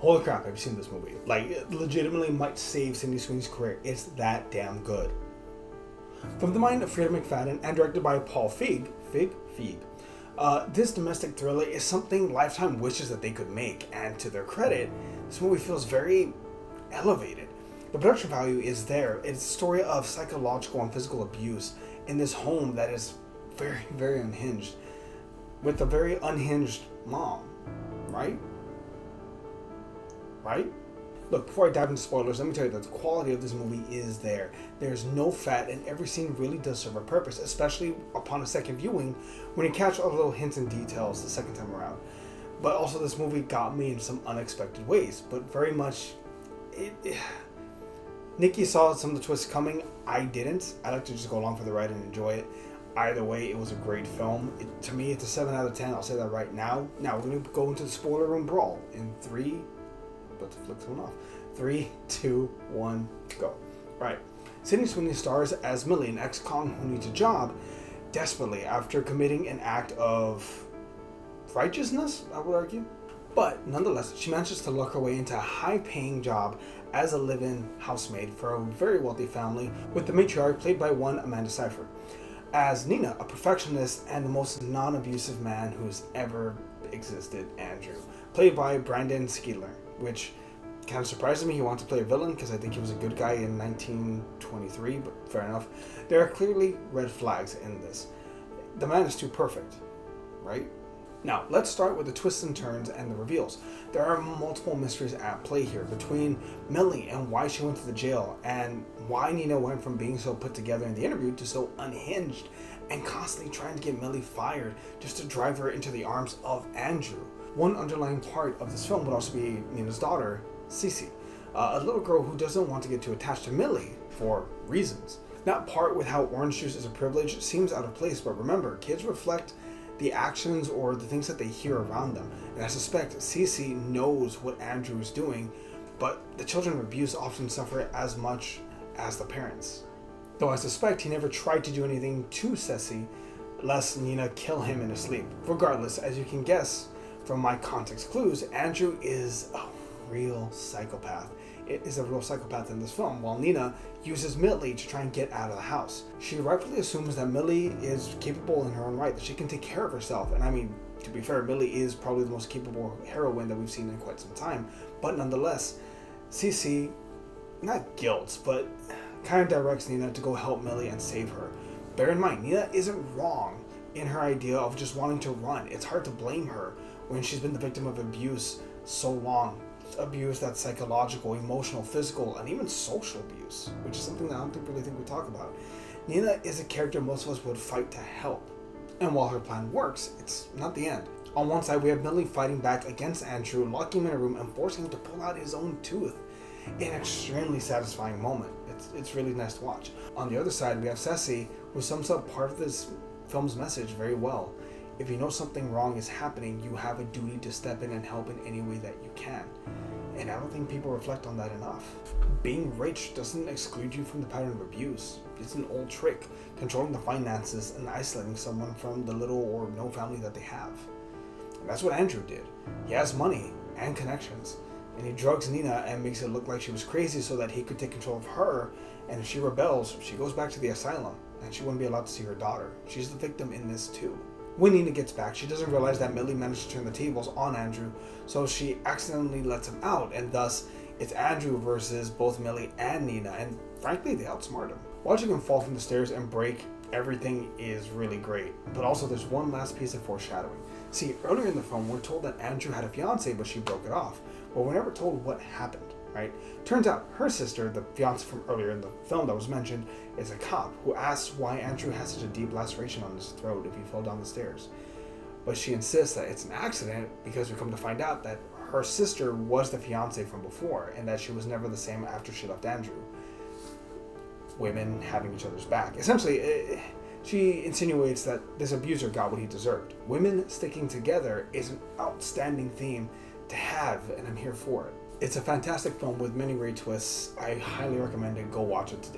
Holy crap, have you seen this movie? Like, it legitimately might save Sydney Sweeney's career. It's that damn good. From the mind of Frida McFadden and directed by Paul Feig, this domestic thriller is something Lifetime wishes that they could make, and to their credit, this movie feels very elevated. The production value is there. It's a story of psychological and physical abuse in this home that is very, very unhinged, with a very unhinged mom, right? Right? Look, before I dive into spoilers, let me tell you that the quality of this movie is there. There's no fat, and every scene really does serve a purpose, especially upon a second viewing when you catch all the little hints and details the second time around. But also, this movie got me in some unexpected ways, but very much... Nikki saw some of the twists coming. I didn't. I like to just go along for the ride and enjoy it. Either way, it was a great film. To me, it's a 7 out of 10. I'll say that right now. Now, we're going to go into the spoiler room brawl in 3... About to flick someone off. 3, 2, 1, go. Right. Sydney Sweeney stars as Millie, an ex-con who needs a job desperately after committing an act of righteousness, I would argue. But nonetheless, she manages to luck her way into a high-paying job as a live-in housemaid for a very wealthy family, with the matriarch played by one Amanda Seyfried, as Nina, a perfectionist and the most non-abusive man who's ever existed, Andrew, played by Brandon Skeeler, which kind of surprises me. He wanted to play a villain because I think he was a good guy in 1923, but fair enough. There are clearly red flags in this. The man is too perfect, right? Now, let's start with the twists and turns and the reveals. There are multiple mysteries at play here between Millie and why she went to the jail, and why Nina went from being so put together in the interview to so unhinged and constantly trying to get Millie fired just to drive her into the arms of Andrew. One underlying part of this film would also be Nina's daughter, Cece, a little girl who doesn't want to get too attached to Millie for reasons. That part with how orange juice is a privilege seems out of place, but remember, kids reflect the actions or the things that they hear around them. And I suspect Cece knows what Andrew is doing, but the children of abuse often suffer as much as the parents. Though I suspect he never tried to do anything to Cece, lest Nina kill him in his sleep. Regardless, as you can guess from my context clues, Andrew is a real psychopath. It is a real psychopath in this film, while Nina uses Millie to try and get out of the house. She rightfully assumes that Millie is capable in her own right, that she can take care of herself. And I mean, to be fair, Millie is probably the most capable heroine that we've seen in quite some time. But nonetheless, Cece, not guilt, but kind of directs Nina to go help Millie and save her. Bear in mind, Nina isn't wrong in her idea of just wanting to run. It's hard to blame her when she's been the victim of abuse so long. Abuse that's psychological, emotional, physical, and even social abuse, which is something that I don't really think we talk about. Nina is a character most of us would fight to help. And while her plan works, it's not the end. On one side, we have Millie fighting back against Andrew, locking him in a room and forcing him to pull out his own tooth. An extremely satisfying moment. It's really nice to watch. On the other side, we have Ceci, who sums up part of this film's message very well. If you know something wrong is happening, you have a duty to step in and help in any way that you can. And I don't think people reflect on that enough. Being rich doesn't exclude you from the pattern of abuse. It's an old trick, controlling the finances and isolating someone from the little or no family that they have. And that's what Andrew did. He has money and connections, and he drugs Nina and makes it look like she was crazy so that he could take control of her, and if she rebels, she goes back to the asylum, and she wouldn't be allowed to see her daughter. She's the victim in this too. When Nina gets back, she doesn't realize that Millie managed to turn the tables on Andrew, so she accidentally lets him out, and thus it's Andrew versus both Millie and Nina, and frankly, they outsmart him. Watching him fall from the stairs and break everything is really great, but also there's one last piece of foreshadowing. See, earlier in the film, we're told that Andrew had a fiancée, but she broke it off, but we're never told what happened. Right? Turns out her sister, the fiance from earlier in the film that was mentioned, is a cop who asks why Andrew has such a deep laceration on his throat if he fell down the stairs. But she insists that it's an accident because we come to find out that her sister was the fiance from before and that she was never the same after she left Andrew. Women having each other's back. Essentially, she insinuates that this abuser got what he deserved. Women sticking together is an outstanding theme to have, and I'm here for it. It's a fantastic film with many great twists. I highly recommend it. Go watch it today.